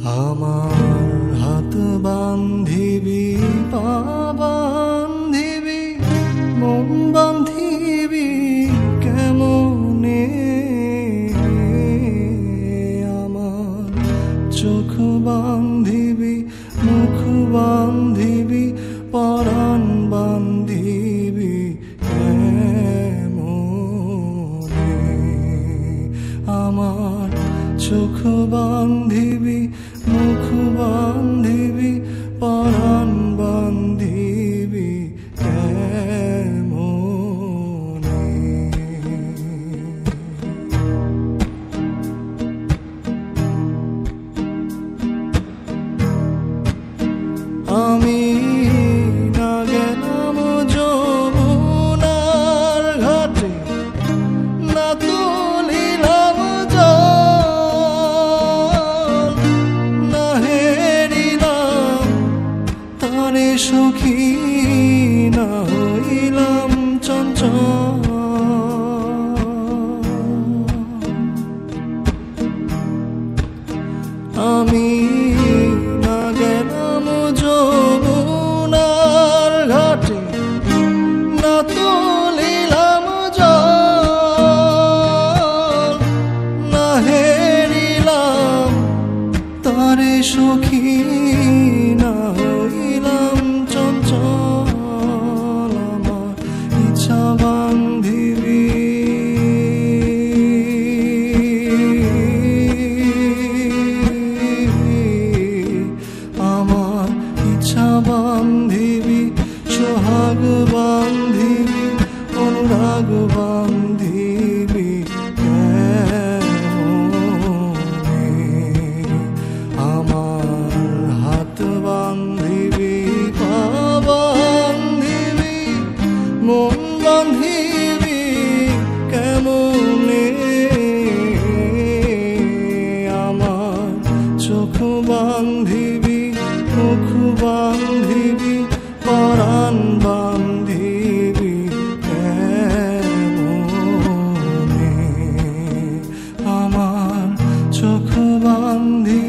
আমার হাত বান্ধিবি, পা বান্ধিবি, মন বান্ধিবি কেমনে? আমার চোখ বান্ধিবি, মুখ বান্ধিবি, পরাণ বান্ধিবি কেমনে? আমার চোখ বান্ধিবি, মুখ বান্ধিবি, পরাণ বান্ধিবি কেমনে? আমি না গেলাম যমুনার ঘাটে, না তুলিলাম জল, না হেরিলাম তারে সখী, না হইলাম চঞ্চল। আমি না গেলাম যমুনার ঘাটে, না তুলিলাম জল, না হেরিলাম তারে সখী, না হইলাম চঞ্চল। আমার ইচ্ছা বান্ধিবি, আমার ইচ্ছা বান্ধিবি, সোহাগ বান্ধিবি, অনুরাগ বান্ধিবি কেমনে? আমার হাত বান্ধিবি, পা বান্ধিবি, মন বান্ধিবি কেমনে? আমার চোখ বান্ধিবি, মুখ বান্ধিবি, পরাণ বান্ধিবি কেমনে? আমার চোখ বান্ধিবি,